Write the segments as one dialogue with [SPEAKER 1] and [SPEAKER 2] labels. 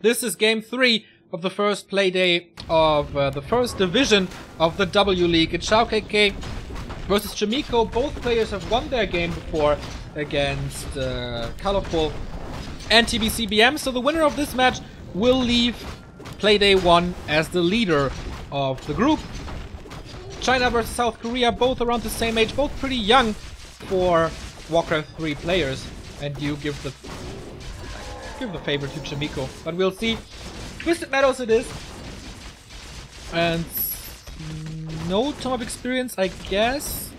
[SPEAKER 1] This is game 3 of the first Playday of the first division of the W League. It's XiaoKK versus Chaemiko. Both players have won their game before against Colorful and TBCBM. So the winner of this match will leave Playday 1 as the leader of the group. China versus South Korea, both around the same age, both pretty young for Warcraft 3 players. And you give the favor to Chaemiko, but we'll see. Twisted Meadows it is. And no Tome of Experience, I guess.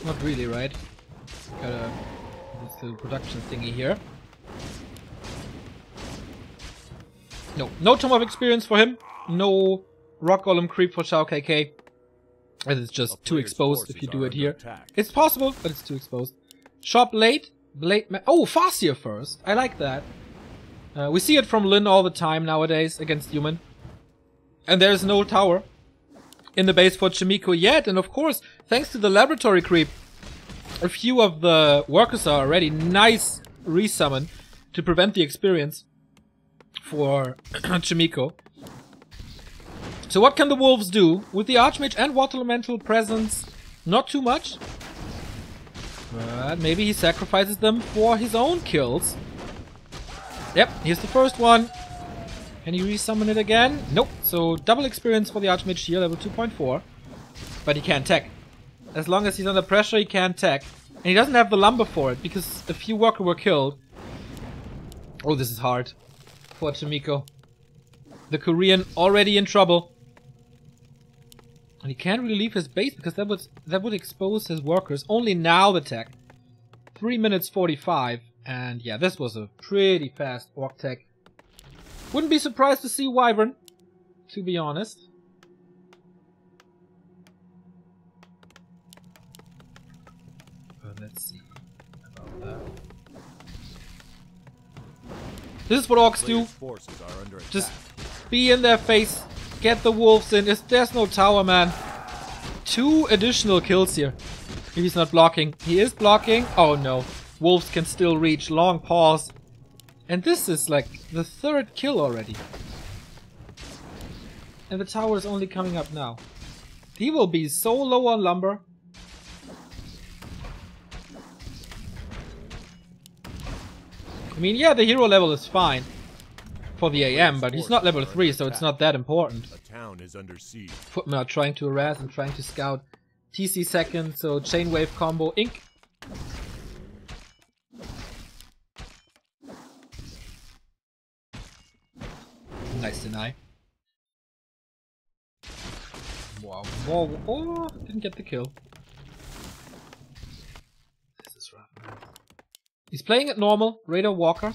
[SPEAKER 1] Not really, right? Got this little production thingy here. No Tome of Experience for him. No Rock Golem creep for XiaoKK. And it's just too exposed if you do it here. It's possible, but it's too exposed. Shop late. Oh, Farseer first. I like that. We see it from Lin all the time nowadays against human. And there's no tower in the base for Chaemiko yet. And of course, thanks to the laboratory creep, a few of the workers are already nice resummon to prevent the experience for Chaemiko. So what can the wolves do? With the Archmage and Water Elemental presence, not too much. But maybe he sacrifices them for his own kills. Yep, here's the first one. Can he resummon it again? Nope. So double experience for the Archmage here, level 2.4. But he can't tech. As long as he's under pressure, he can't tech. And he doesn't have the lumber for it, because a few workers were killed. Oh, this is hard for Chaemiko. The Korean already in trouble. And he can't really leave his base because that would expose his workers. Only now the tech. 3 minutes 45. And yeah, this was a pretty fast orc tech. Wouldn't be surprised to see Wyvern, to be honest. But let's see about that. This is what orcs do. Just be in their face. Get the wolves in. There's no tower, man. 2 additional kills here. If he's not blocking. He is blocking. Oh no. Wolves can still reach. Long pause. And this is like the 3rd kill already. And the tower is only coming up now. He will be so low on lumber. I mean, yeah, the hero level is fine for the AM, but he's not level 3, so it's not that important.
[SPEAKER 2] A town is under siege.
[SPEAKER 1] Footmen are trying to harass and trying to scout. TC second, so chain wave combo. Ink. Nice deny. Wow. Whoa. Oh, didn't get the kill. This is rough, man. He's playing it normal. Raider Walker.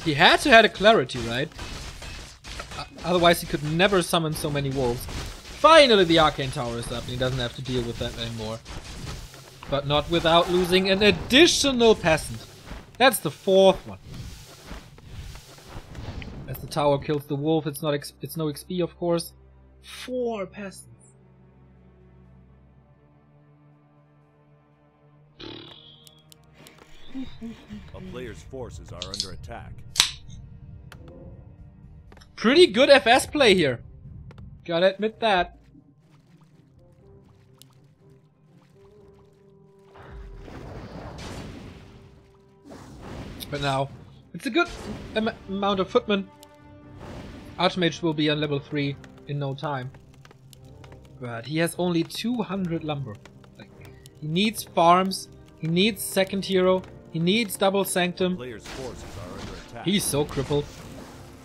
[SPEAKER 1] He had to have a clarity, right? Otherwise he could never summon so many wolves. Finally the Arcane Tower is up and he doesn't have to deal with that anymore. But not without losing an additional peasant. That's the 4th one. As the tower kills the wolf, it's no XP, of course. 4 peasants.
[SPEAKER 2] A player's forces are under attack.
[SPEAKER 1] Pretty good FS play here. Gotta admit that. But now, it's a good amount of footmen. Archmage will be on level 3 in no time. But he has only 200 lumber. Like, he needs farms, he needs second hero, he needs double sanctum.
[SPEAKER 2] Player's forces are under attack.
[SPEAKER 1] He's so crippled.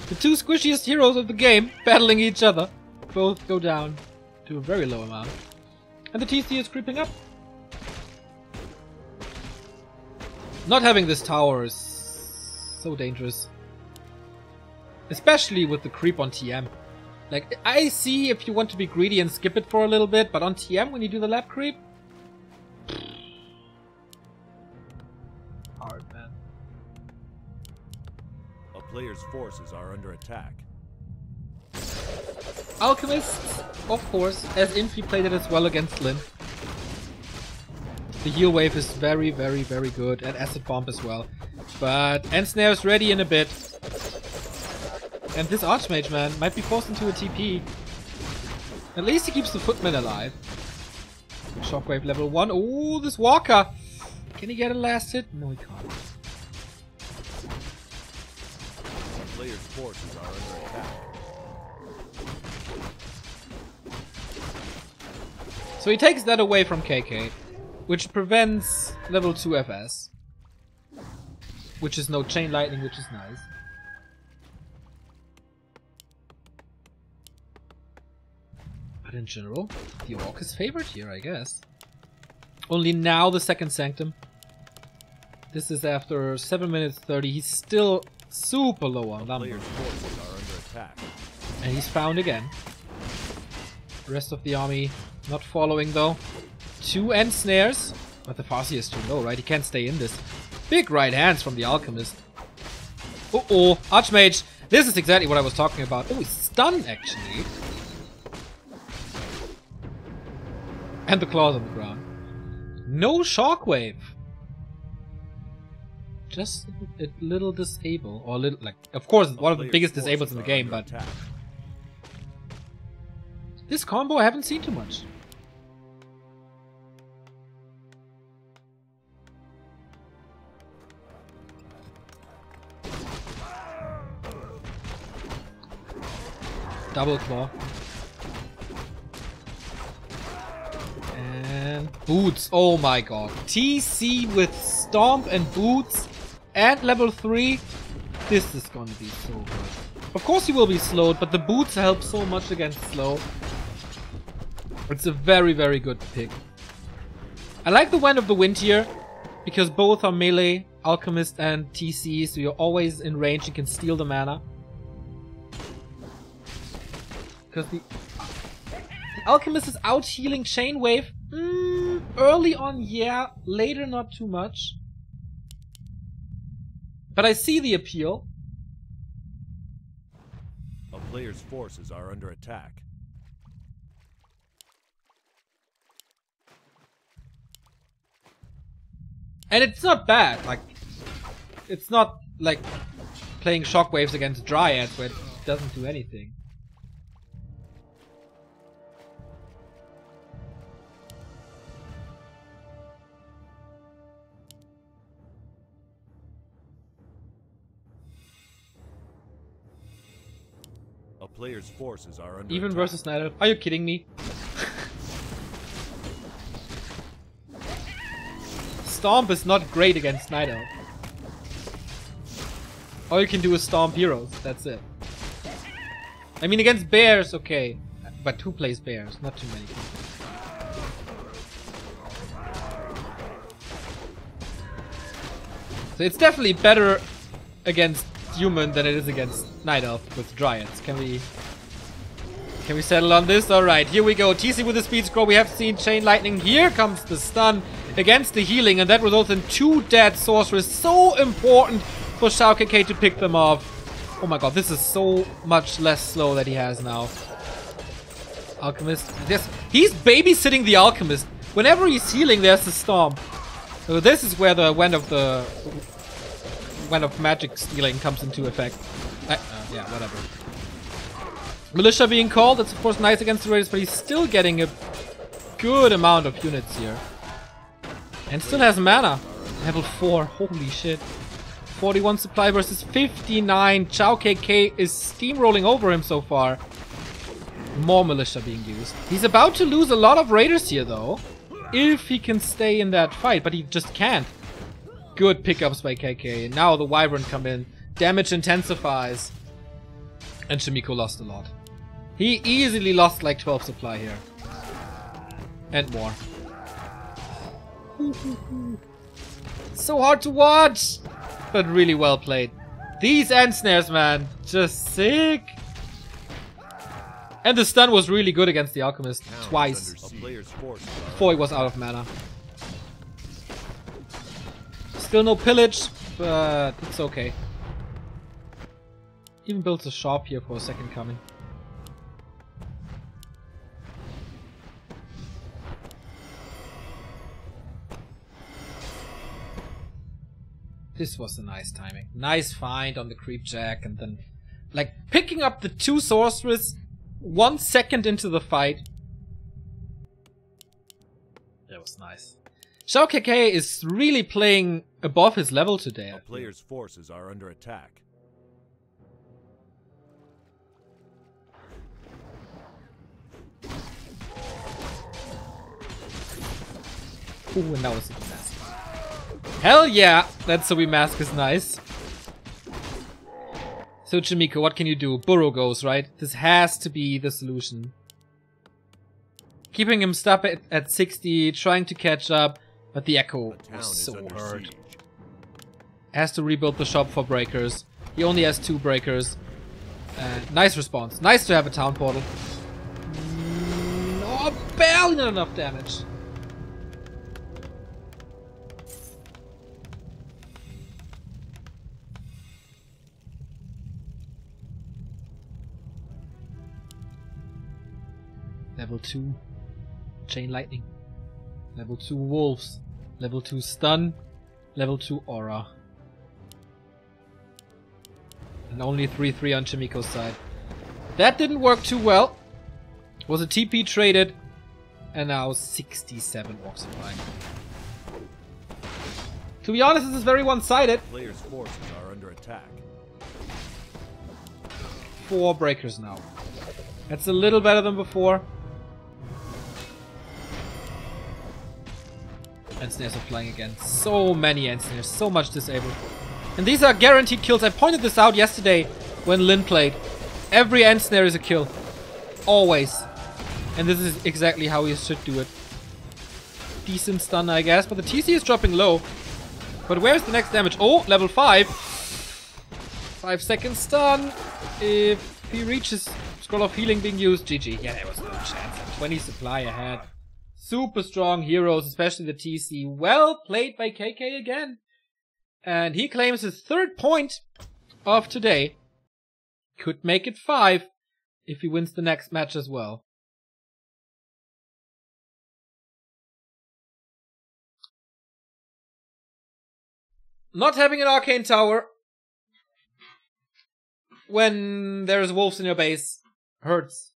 [SPEAKER 1] The 2 squishiest heroes of the game battling each other. Both go down to a very low amount. And the TC is creeping up. Not having this tower is so dangerous. Especially with the creep on TM. Like, I see if you want to be greedy and skip it for a little bit, but on TM when you do the lab creep... hard, man.
[SPEAKER 2] A player's forces are under attack.
[SPEAKER 1] Alchemists, of course, as Infi played it as well against Lin. The heal wave is very, very, very good, and acid bomb as well. But Ensnare's ready in a bit. And this Archmage, man, might be forced into a TP. At least he keeps the Footman alive. Shockwave level 1. Oh, this Walker! Can he get a last hit? No, he can't.
[SPEAKER 2] The player's forces are under attack.
[SPEAKER 1] So he takes that away from KK, which prevents level 2 FS. Which is no Chain Lightning, which is nice. But in general, the Orc is favored here, I guess. Only now the second Sanctum. This is after 7 minutes 30. He's still super low on number.
[SPEAKER 2] Player's forces are under attack.
[SPEAKER 1] And he's found again. The rest of the army not following though. 2 Ensnares. But the Farsi is too low, right? He can't stay in this. Big right hands from the Alchemist. Uh-oh. Archmage. This is exactly what I was talking about. Oh, he's stunned actually. And the claws on the ground. No shockwave. Just a little disable. Or a little, like, of course, one of the biggest disables in the game, but... This combo I haven't seen too much. Double claw. And boots. Oh my god. TC with stomp and boots and level 3. This is gonna be so good. Of course he will be slowed, but the boots help so much against slow. It's a very, very good pick. I like the Wand of the Wind here, because both are melee, Alchemist and TC, so you're always in range, you can steal the mana. Because the Alchemist is out healing Chain Wave. Early on, yeah. Later, not too much. But I see the appeal.
[SPEAKER 2] A player's forces are under attack.
[SPEAKER 1] And it's not bad. Like, it's not like playing Shockwaves against Dryads where it doesn't do anything.
[SPEAKER 2] A player's forces are under
[SPEAKER 1] Even
[SPEAKER 2] attack.
[SPEAKER 1] versus Night Elf. Are you kidding me? Stomp is not great against Night Elf. All you can do is stomp heroes. That's it. I mean, against bears, okay. But who plays bears? Not too many. So it's definitely better against human than it is against Night Elf with Dryads. Can we settle on this? Alright, here we go. TC with the speed scroll. We have seen Chain Lightning. Here comes the stun against the healing, and that results in 2 dead sorcerers. So important for XiaoKK to pick them off. Oh my god, this is so much less slow that he has now. Alchemist. Yes, he's babysitting the Alchemist. Whenever he's healing, there's the Stomp. So this is where the Wand of Magic stealing comes into effect. Yeah, whatever. Militia being called, that's of course nice against the Raiders, but he's still getting a good amount of units here. And still has mana. Level 4, holy shit. 41 supply versus 59. XiaoKK is steamrolling over him so far. More militia being used. He's about to lose a lot of Raiders here though. If he can stay in that fight, but he just can't. Good pickups by KK. Now the Wyvern come in. Damage intensifies. And Chaemiko lost a lot. He easily lost like 12 supply here. And more. So hard to watch! But really well played. These Ensnares, man. Just sick. And the stun was really good against the Alchemist. Twice. Before he was out of mana. Still no pillage, but it's okay. Even built a shop here for a second coming. This was a nice timing. Nice find on the creep jack, and then like picking up the 2 sorceress 1 second into the fight. That was nice. XiaoKK is really playing above his level today.
[SPEAKER 2] A player's forces are under attack.
[SPEAKER 1] Ooh, and that was a mask. Hell yeah! That's a mask is nice. So Chaemiko, what can you do? Burrow goes, right? This has to be the solution. Keeping him stuck at 60, trying to catch up, but the Echo was so hurt. Has to rebuild the shop for breakers. He only has 2 breakers. Nice response. Nice to have a town portal. Oh, barely not enough damage. Level 2 Chain Lightning. Level 2 Wolves. Level 2 Stun. Level 2 Aura. And only 3-3 on Chaemiko's side. That didn't work too well. Was a TP traded. And now 67 walks of line. To be honest, this is very one-sided.
[SPEAKER 2] Players' forces are under attack.
[SPEAKER 1] 4 breakers now. That's a little better than before. Ensnares are flying again. So many Ensnares, so much disabled. And these are guaranteed kills. I pointed this out yesterday when Lin played. Every Ensnare is a kill. Always. And this is exactly how you should do it. Decent stun, I guess, but the TC is dropping low. But where's the next damage? Oh, level 5. 5-second stun. If he reaches Scroll of Healing being used, GG. Yeah, there was no chance. 20 supply ahead. Super strong heroes, especially the TC. Well played by KK again. And he claims his 3rd point of today. Could make it 5 if he wins the next match as well. Not having an Arcane Tower when there's wolves in your base hurts.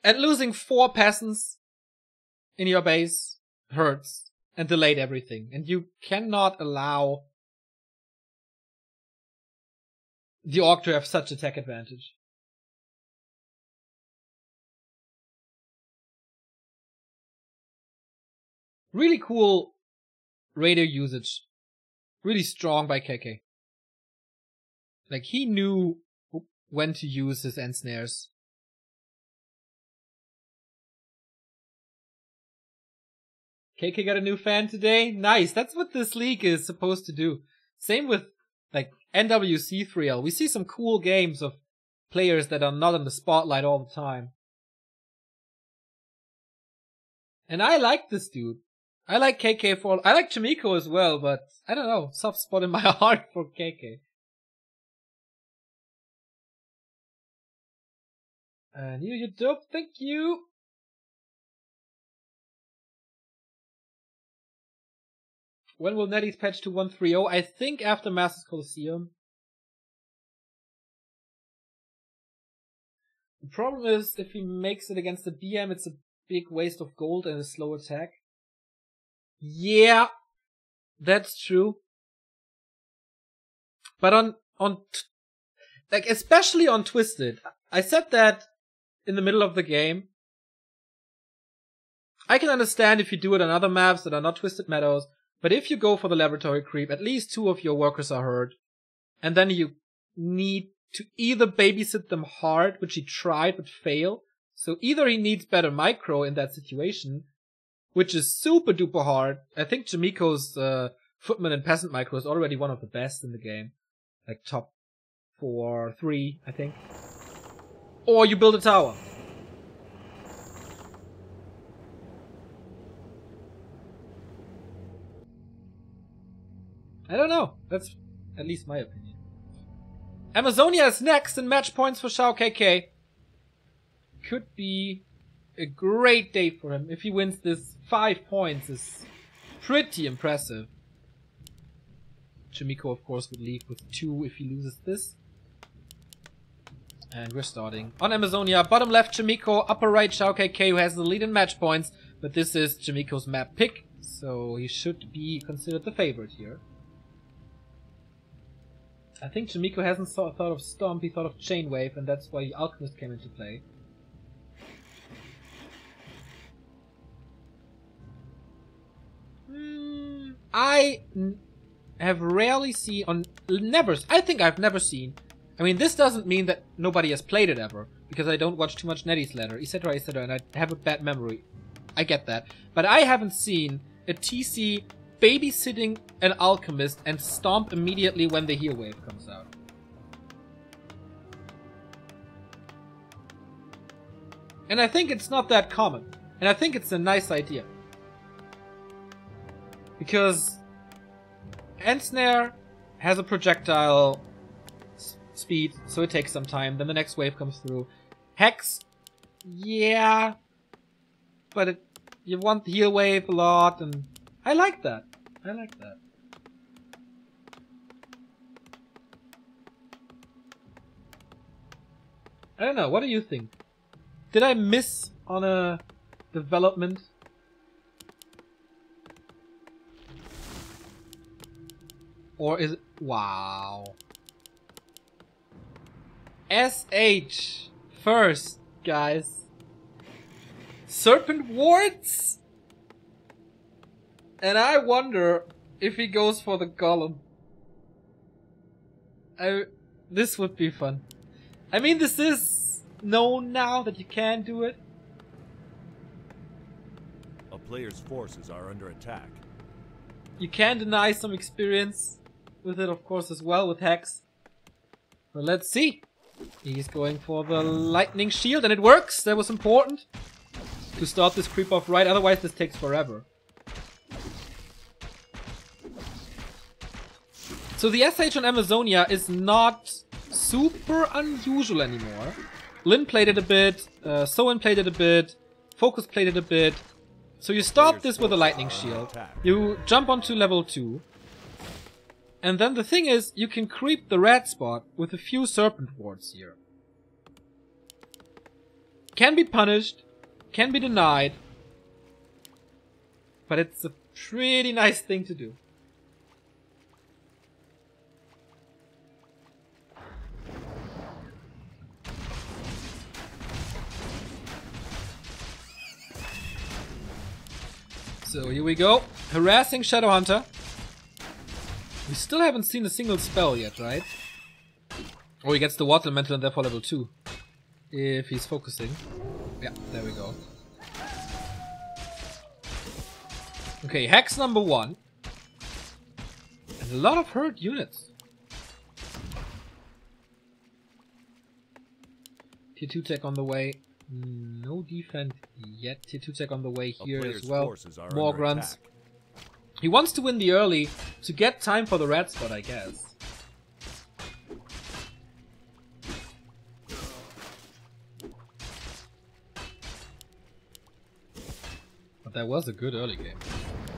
[SPEAKER 1] And losing 4 peasants in your base hurts and delayed everything. And you cannot allow the Orc to have such a tech advantage. Really cool radio usage. Really strong by KK. Like, he knew when to use his Ensnares. KK got a new fan today? Nice, that's what this league is supposed to do. Same with, like, NWC3L. We see some cool games of players that are not in the spotlight all the time. And I like this dude. I like KK for... I like Chaemiko as well, but I don't know. Soft spot in my heart for KK. And you're dope, thank you! When will Nettie's patch to 1.3.0? I think after Masters Colosseum. The problem is, if he makes it against the BM, it's a big waste of gold and a slow attack. Yeah, that's true. But like, especially on Twisted, I said that in the middle of the game. I can understand if you do it on other maps that are not Twisted Meadows, but if you go for the laboratory creep, at least 2 of your workers are hurt. And then you need to either babysit them hard, which he tried but failed. So either he needs better micro in that situation, which is super duper hard. I think Chaemiko's Footman and Peasant micro is already one of the best in the game. Like top 4, 3, I think. Or you build a tower. I don't know. That's at least my opinion. Amazonia is next in match points for XiaoKK. Could be a great day for him. If he wins this, 5 points is pretty impressive. Chaemiko, of course, would leave with 2 if he loses this. And we're starting on Amazonia. Bottom left, Chaemiko. Upper right, XiaoKK, who has the lead in match points. But this is Chaemiko's map pick, so he should be considered the favorite here. I think Chaemiko hasn't thought of Stomp, he thought of Chainwave, and that's why Alchemist came into play. I have rarely seen, I think I've never seen. I mean, this doesn't mean that nobody has played it ever, because I don't watch too much Netty's ladder, etc, etc, and I have a bad memory. I get that. But I haven't seen a TC babysitting an Alchemist and Stomp immediately when the heal wave comes out. And I think it's not that common. And I think it's a nice idea. Because Ensnare has a projectile speed, so it takes some time. Then the next wave comes through. Hex, yeah, but you want the heal wave a lot, and I like that. I like that. I don't know. What do you think? Did I miss on a development? Or is it... Wow. SH first, guys. Serpent wards? And I wonder if he goes for the golem. This would be fun. I mean, this is known now that you can do it.
[SPEAKER 2] A player's forces are under attack.
[SPEAKER 1] You can deny some experience with it, of course, as well with Hex. But let's see. He's going for the lightning shield, and it works. That was important to start this creep off right. Otherwise, this takes forever. So the SH on Amazonia is not super unusual anymore. Lin played it a bit, Soen played it a bit, Focus played it a bit. So you start this with a lightning shield, you jump onto level 2, and then the thing is, you can creep the red spot with a few serpent wards here. Can be punished, can be denied, but it's a pretty nice thing to do. So here we go. Harassing Shadowhunter. We still haven't seen a single spell yet, right? Oh, he gets the Water Elemental and therefore level 2. If he's focusing. Yeah, there we go. Okay, Hex number 1. And a lot of hurt units. Tier 2 tech on the way. No defense yet. Tier 2 tech on the way here as well. More grunts. He wants to win the early to get time for the red spot, I guess. But that was a good early game.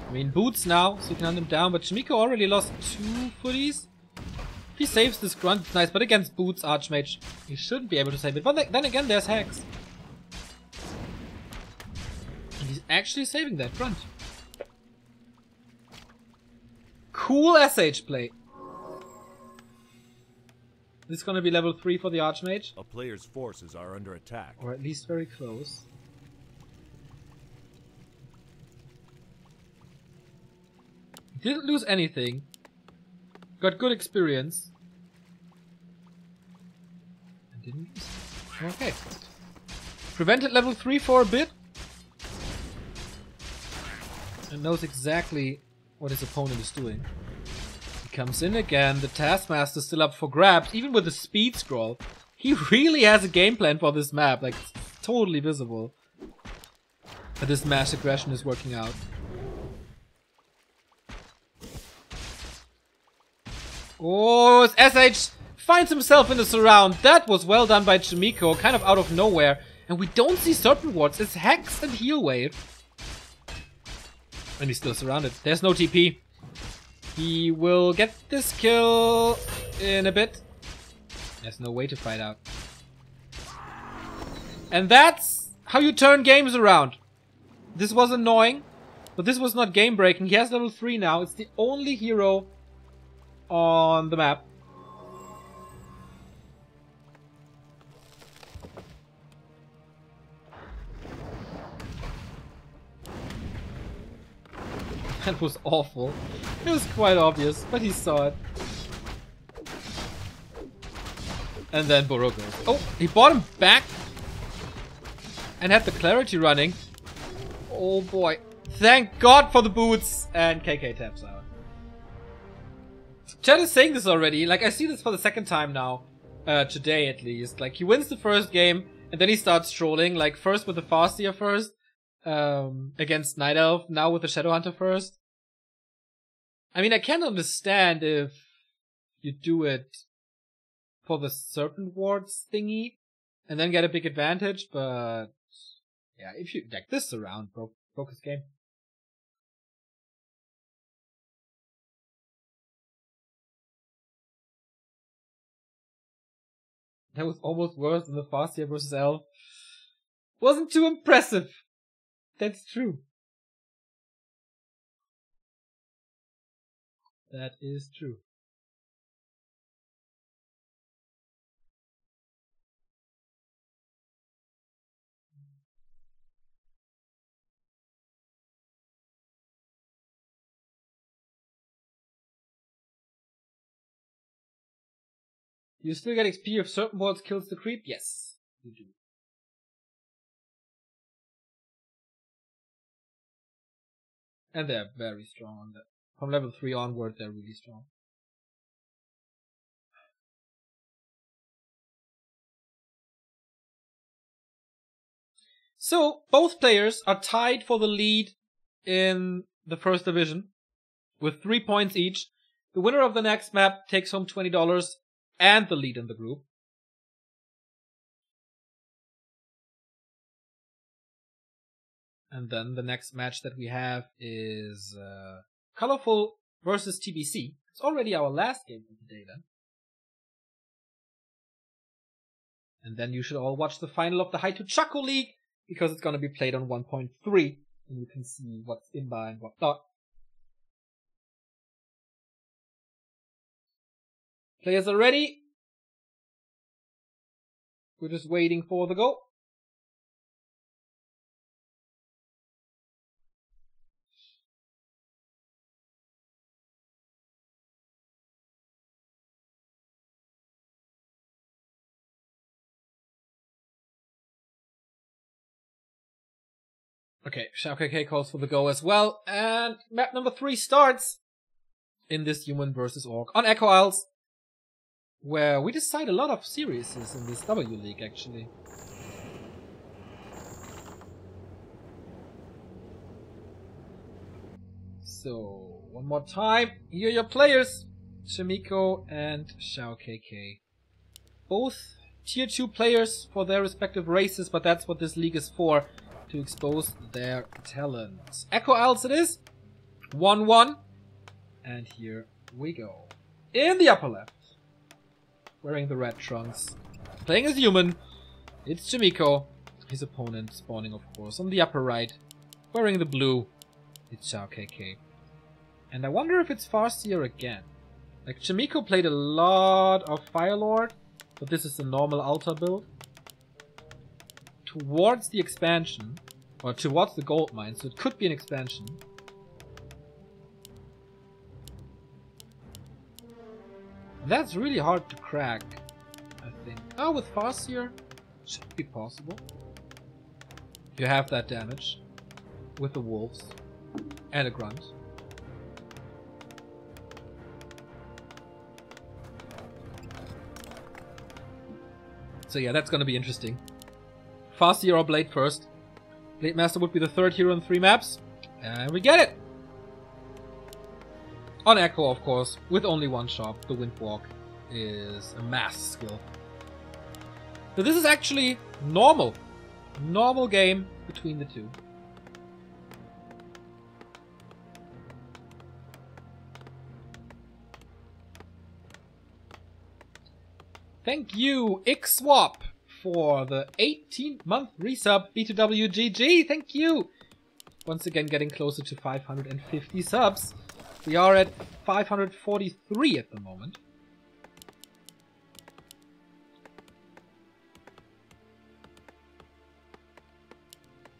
[SPEAKER 1] I mean, boots now, so you can hunt him down, but Chaemiko already lost 2 footies. If he saves this grunt, it's nice, but against boots, Archmage, he shouldn't be able to save it. But then again, there's Hex. And he's actually saving that grunt. Cool SH play. This is gonna be level 3 for the Archmage.
[SPEAKER 2] A player's forces are under attack.
[SPEAKER 1] Or at least very close. Didn't lose anything. Got good experience. And didn't lose. Okay. Prevented level 3 for a bit. And knows exactly what his opponent is doing. He comes in again. The Taskmaster's still up for grabs. Even with the speed scroll. He really has a game plan for this map. Like, it's totally visible that this mass aggression is working out. Oh, SH finds himself in the surround. That was well done by Chaemiko, kind of out of nowhere. And we don't see Serpent Wards. It's Hex and Heal Wave. And he's still surrounded. There's no TP. He will get this kill in a bit. There's no way to fight out. And that's how you turn games around. This was annoying, but this was not game breaking. He has level 3 now. It's the only hero on the map. That was awful. It was quite obvious, but he saw it. And then Boro goes. Oh, he bought him back and had the clarity running. Oh boy. Thank God for the boots. And KK taps out. Chad is saying this already. Like, I see this for the second time now. Today at least. Like, he wins the first game and then he starts trolling. Like, first with the Farseer first. Against Night Elf, now with the Shadowhunter first. I mean, I can understand if you do it for the Serpent Wards thingy and then get a big advantage, but yeah, if you like this around, broke his game. That was almost worse than the Farseer versus Elf. Wasn't too impressive. That's true. That is true. You still get XP if certain boards kills the creep? Yes, you do. And they're very strong on that. From level 3 onward, they're really strong. So, both players are tied for the lead in the first division with 3 points each. The winner of the next map takes home $20 and the lead in the group. And then the next match that we have is Colorful versus TBC. It's already our last game of the day then. And then you should all watch the final of the Haitu Chaco League, because it's going to be played on 1.3. And you can see what's in by and what not. Players are ready. We're just waiting for the go. Okay, XiaoKK calls for the go as well, and map number 3 starts in this human versus orc on Echo Isles, where we decide a lot of series in this W League actually. So, one more time, here are your players, Chaemiko and XiaoKK. Both tier 2 players for their respective races, but that's what this league is for. To expose their talents. Echo Isles it is. 1-1. And here we go. In the upper left. Wearing the red trunks. Playing as human. It's Chaemiko. His opponent spawning of course on the upper right. Wearing the blue. It's XiaoKK. And I wonder if it's Farseer again. Like Chaemiko played a lot of Firelord. But this is the normal altar build. Towards the expansion, or towards the gold mine, so it could be an expansion. That's really hard to crack, I think. Oh, with Farseer, should be possible. You have that damage with the wolves and a grunt. So yeah, that's gonna be interesting. Farseer or Blade first. Blade Master would be the third hero in 3 maps. And we get it! On Echo, of course, with only one shot. The Windwalk is a mass skill. So this is actually normal. Normal game between the two. Thank you, XSwap, for the 18th-month resub. B2WGG, thank you. Once again, getting closer to 550 subs. We are at 543 at the moment.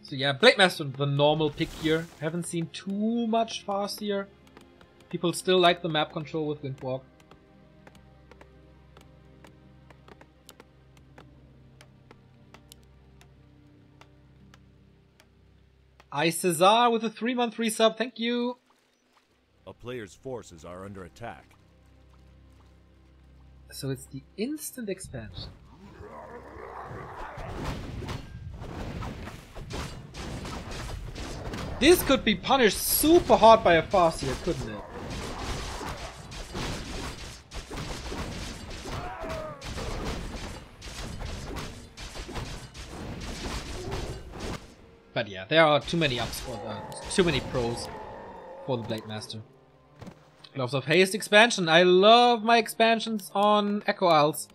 [SPEAKER 1] So yeah, Blade Master, the normal pick here. Haven't seen too much fast here. People still like the map control with Windwalk. Cesar with a 3-month resub, thank you.
[SPEAKER 2] A player's forces are under attack.
[SPEAKER 1] So it's the instant expansion. This could be punished super hard by a fast here, couldn't it? But yeah, there are too many ups for too many pros for the Blade Master. Gloves of Haste expansion. I love my expansions on Echo Isles.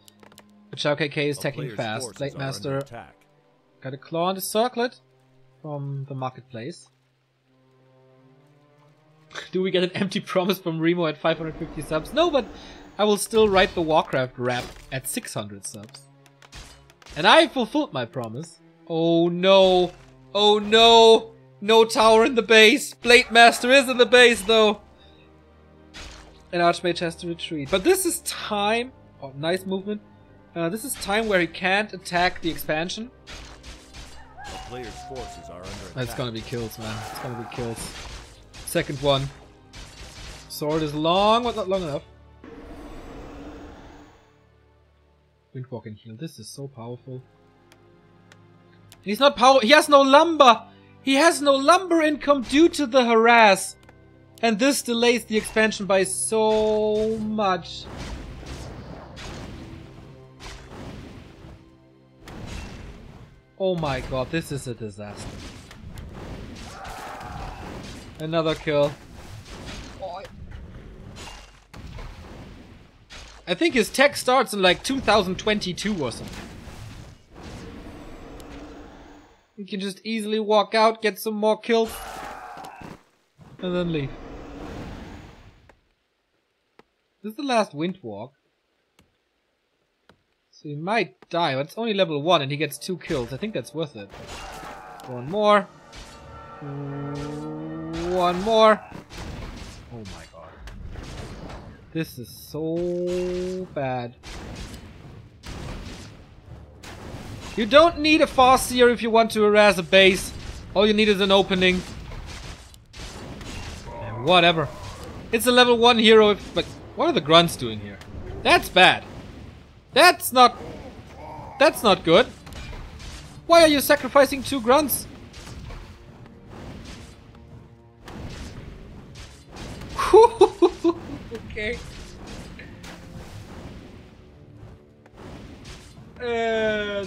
[SPEAKER 1] But XiaoKK is attacking fast. Blade Master got a claw on the circlet from the marketplace. Do we get an empty promise from Remo at 550 subs? No, but I will still write the Warcraft rap at 600 subs. And I fulfilled my promise. Oh no! Oh no! No tower in the base! Blade Master is in the base though! And Archmage has to retreat. But this is time... Oh, nice movement. This is time where he can't attack the expansion.
[SPEAKER 2] The player's forces are under attack.
[SPEAKER 1] It's gonna be kills, man. It's gonna be kills. Second one. Sword is long, but not long enough. Windwalk and heal. This is so powerful. He's not power. He has no lumber. He has no lumber income due to the harass. And this delays the expansion by so much. Oh my god, this is a disaster. Another kill. Oh. I think his tech starts in like 2022 or something. You can just easily walk out, get some more kills, and then leave. This is the last Windwalk. So he might die, but it's only level 1 and he gets 2 kills. I think that's worth it. One more. One more. Oh my god. This is so bad. You don't need a Farseer if you want to harass a base. All you need is an opening. And whatever. It's a level 1 hero, but what are the grunts doing here? That's bad. That's not good. Why are you sacrificing 2 grunts? Okay.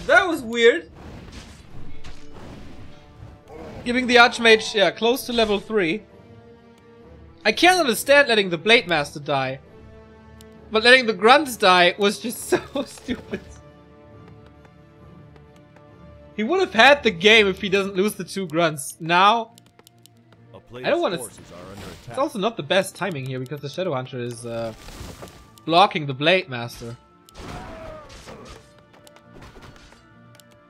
[SPEAKER 1] That was weird. Giving the Archmage, yeah, close to level 3. I can't understand letting the Blade Master die. But letting the grunts die was just so stupid. He would have had the game if he doesn't lose the 2 grunts. Now, I don't want to... It's also not the best timing here because the Shadow Hunter is blocking the Blade Master.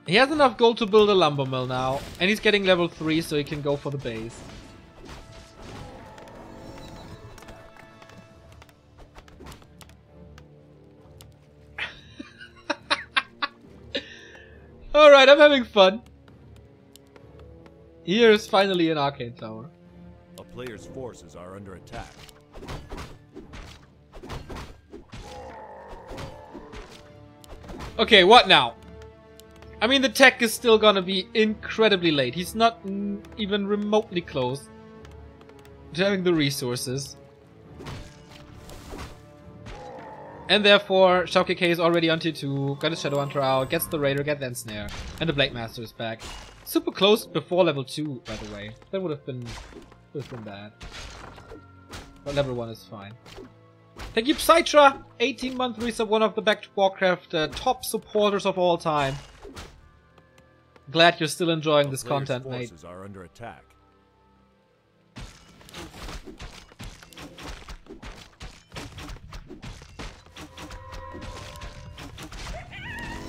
[SPEAKER 1] He has enough gold to build a lumber mill now, and he's getting level 3 so he can go for the base. Alright, I'm having fun. Here's finally an Arcane Tower.
[SPEAKER 2] A player's forces are under attack.
[SPEAKER 1] Okay, what now? I mean, the tech is still gonna be incredibly late. He's not even remotely close to having the resources. And therefore, XiaoKK is already on tier 2, got his Shadow Hunter out, gets the Raider, gets the Ensnare, and the Blade Master is back. Super close before level 2, by the way. That would have been bad. But level 1 is fine. Thank you, Psytra! 18-month resub, one of the Back to Warcraft top supporters of all time. Glad you're still enjoying this content, mate.
[SPEAKER 2] Forces are under attack.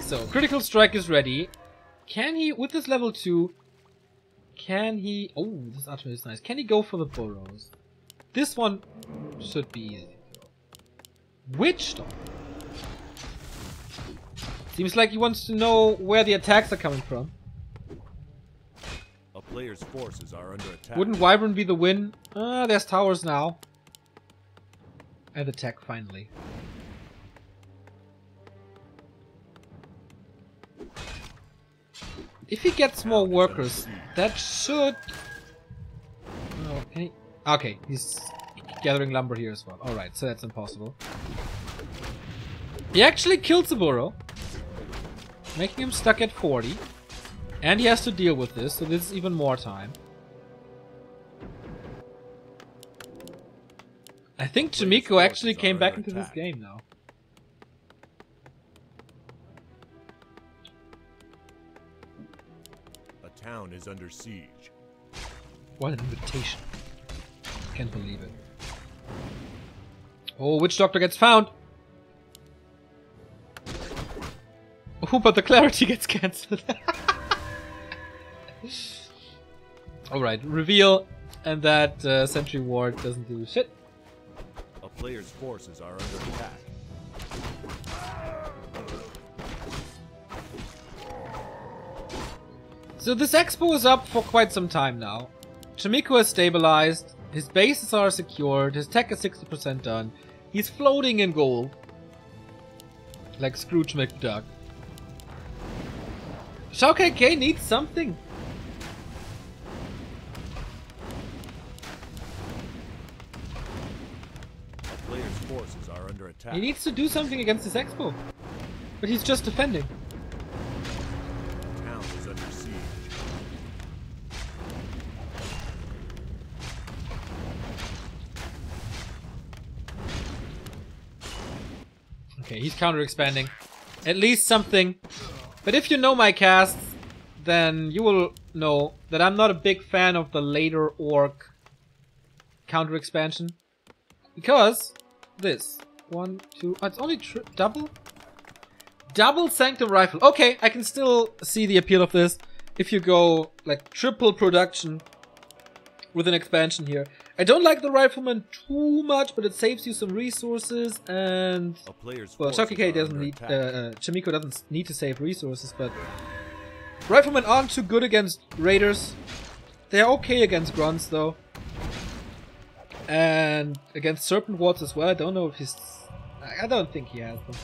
[SPEAKER 1] So, Critical Strike is ready. Can he, with this level 2, can he... Oh, this archery is nice. Can he go for the burrows? This one should be easy. Witch Doctor. Seems like he wants to know where the attacks are coming from.
[SPEAKER 2] A player's forces are under attack.
[SPEAKER 1] Wouldn't Wyvern be the win? There's towers now. And attack finally. If he gets more workers, that should... Okay. Okay, he's gathering lumber here as well. Alright, so that's impossible. He actually kills the burrow, making him stuck at 40. And he has to deal with this, so this is even more time. I think Chaemiko actually came back into this game now.
[SPEAKER 2] A town is under siege.
[SPEAKER 1] What an invitation. Can't believe it. Oh, Witch Doctor gets found! Oh, but the clarity gets cancelled. Alright, reveal, and that sentry ward doesn't do shit.
[SPEAKER 2] A player's forces are under attack.
[SPEAKER 1] So this expo is up for quite some time now. Chaemiko is stabilized, his bases are secured, his tech is 60% done, he's floating in gold. Like Scrooge McDuck. XiaoKK needs something.
[SPEAKER 2] A player's forces are under attack.
[SPEAKER 1] He needs to do something against this expo. But he's just defending.
[SPEAKER 2] The town is under siege.
[SPEAKER 1] Okay, he's counter-expanding. At least something. But if you know my casts, then you will know that I'm not a big fan of the later orc counter-expansion. Because this. 1, 2... Oh, it's only double? Double Sanctum Rifle. Okay, I can still see the appeal of this. If you go, like, triple production with an expansion here. I don't like the Rifleman too much, but it saves you some resources and... Well, XiaoKK doesn't need... Chaemiko doesn't need to save resources, but... Riflemen aren't too good against Raiders. They're okay against Grunts, though. And against Serpent Wards as well. I don't know if he's... I don't think he has them.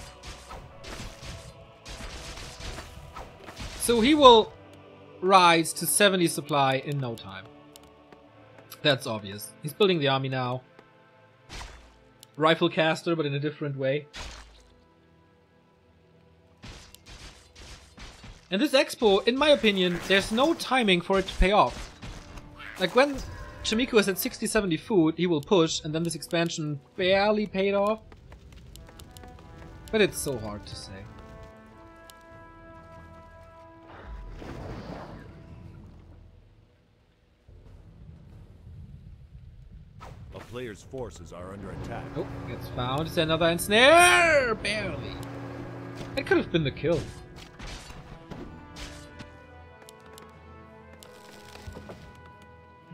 [SPEAKER 1] So he will rise to 70 supply in no time. That's obvious. He's building the army now. Rifle caster, but in a different way. And this expo, in my opinion, there's no timing for it to pay off. Like when Chaemiko is at 60-70 food, he will push, and then this expansion barely paid off. But it's so hard to say.
[SPEAKER 2] A player's forces are under attack.
[SPEAKER 1] Oh, gets found. Is there another ensnare? Barely. That could have been the kill.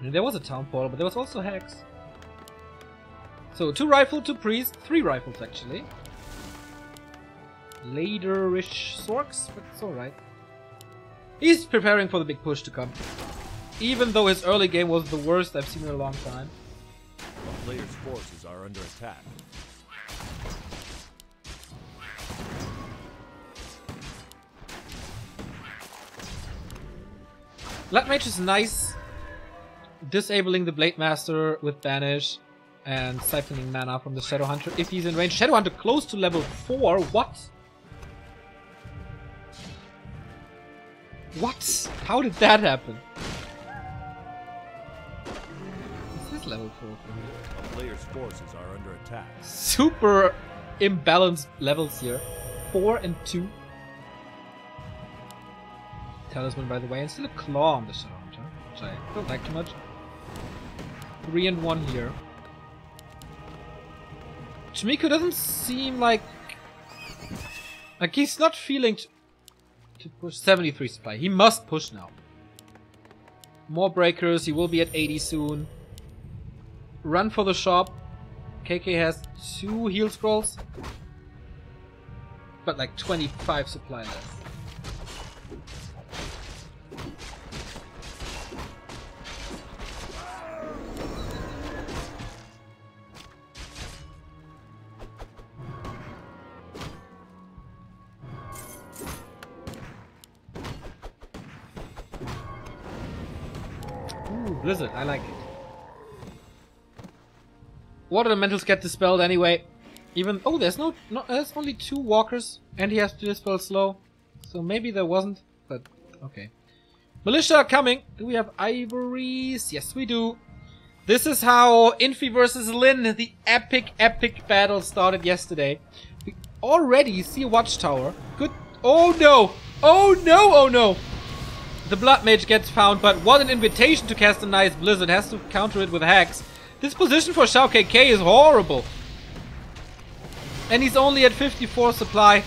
[SPEAKER 1] There was a town portal, but there was also Hex. So 2 rifle, 2 priest, 3 rifles actually. Later-ish Sorks, but it's alright. He's preparing for the big push to come. Even though his early game was the worst I've seen in a long time.
[SPEAKER 2] A player's forces are under attack.
[SPEAKER 1] Blood Mage is nice. Disabling the Blade Master with Banish and siphoning mana from the Shadow Hunter if he's in range. Shadow Hunter close to level 4? What? What? How did that happen? Is this is level 4 for me.
[SPEAKER 2] A player's forces are under attack.
[SPEAKER 1] Super imbalanced levels here. 4 and 2. Talisman, by the way, and still a claw on the Shadow Hunter, which I don't like too much. 3 and 1 here. Chaemiko doesn't seem like he's not feeling to push 73 supply. He must push now. More breakers. He will be at 80 soon. Run for the shop. KK has 2 heal scrolls, but like 25 supply left. Blizzard, I like it. Water elementals get dispelled anyway. Even there's there's only 2 walkers, and he has to dispel slow. So maybe there wasn't, but okay. Militia coming. Do we have ivories? Yes, we do. This is how Infi versus Lin, the epic battle started yesterday. We already see a watchtower. Good. Oh no! Oh no! Oh no! The Blood Mage gets found, but what an invitation to cast a nice Blizzard. Has to counter it with hacks. This position for XiaoKK is horrible. And he's only at 54 supply.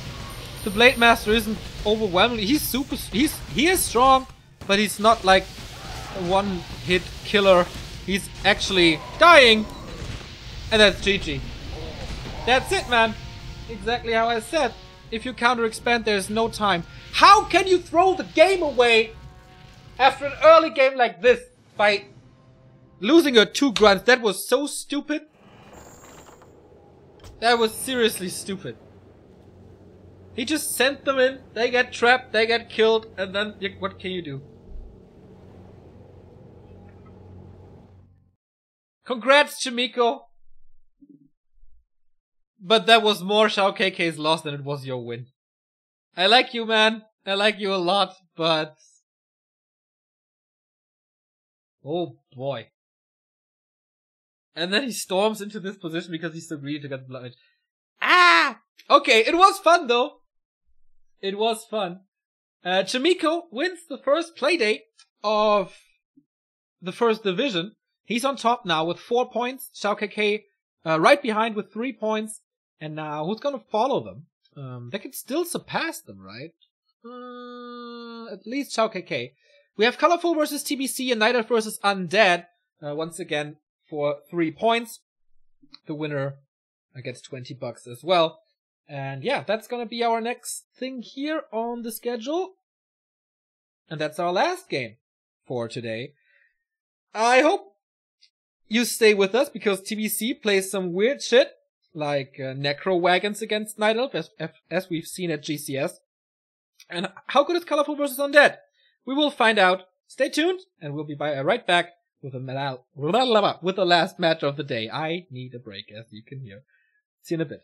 [SPEAKER 1] The Blade Master isn't overwhelmingly. He is strong, but he's not like a one-hit killer. He's actually dying. And that's GG. That's it, man. Exactly how I said. If you counter expand, there's no time. How can you throw the game away after an early game like this by losing your 2 grunts? That was so stupid. That was seriously stupid. He just sent them in, they get trapped, they get killed, and then what can you do? Congrats, Chaemiko. But that was more XiaoKK's loss than it was your win. I like you, man. I like you a lot, but oh boy. And then he storms into this position because he's so greedy to get the Blood Mage. Ah! Okay, it was fun though. It was fun. Chaemiko wins the first Playday of the first division. He's on top now with 4 points. XiaoKK right behind with 3 points. And now who's gonna follow them? They can still surpass them, right? At least XiaoKK. We have Colorful versus TBC and Night Elf versus Undead. Once again, for 3 points. The winner gets $20 as well. And yeah, that's gonna be our next thing here on the schedule. And that's our last game for today. I hope you stay with us because TBC plays some weird shit. Like Necro Wagons against Night Elf, as we've seen at GCS. And how good is Colorful versus Undead? We will find out. Stay tuned, and we'll be right back with the last match of the day. I need a break, as you can hear. See you in a bit.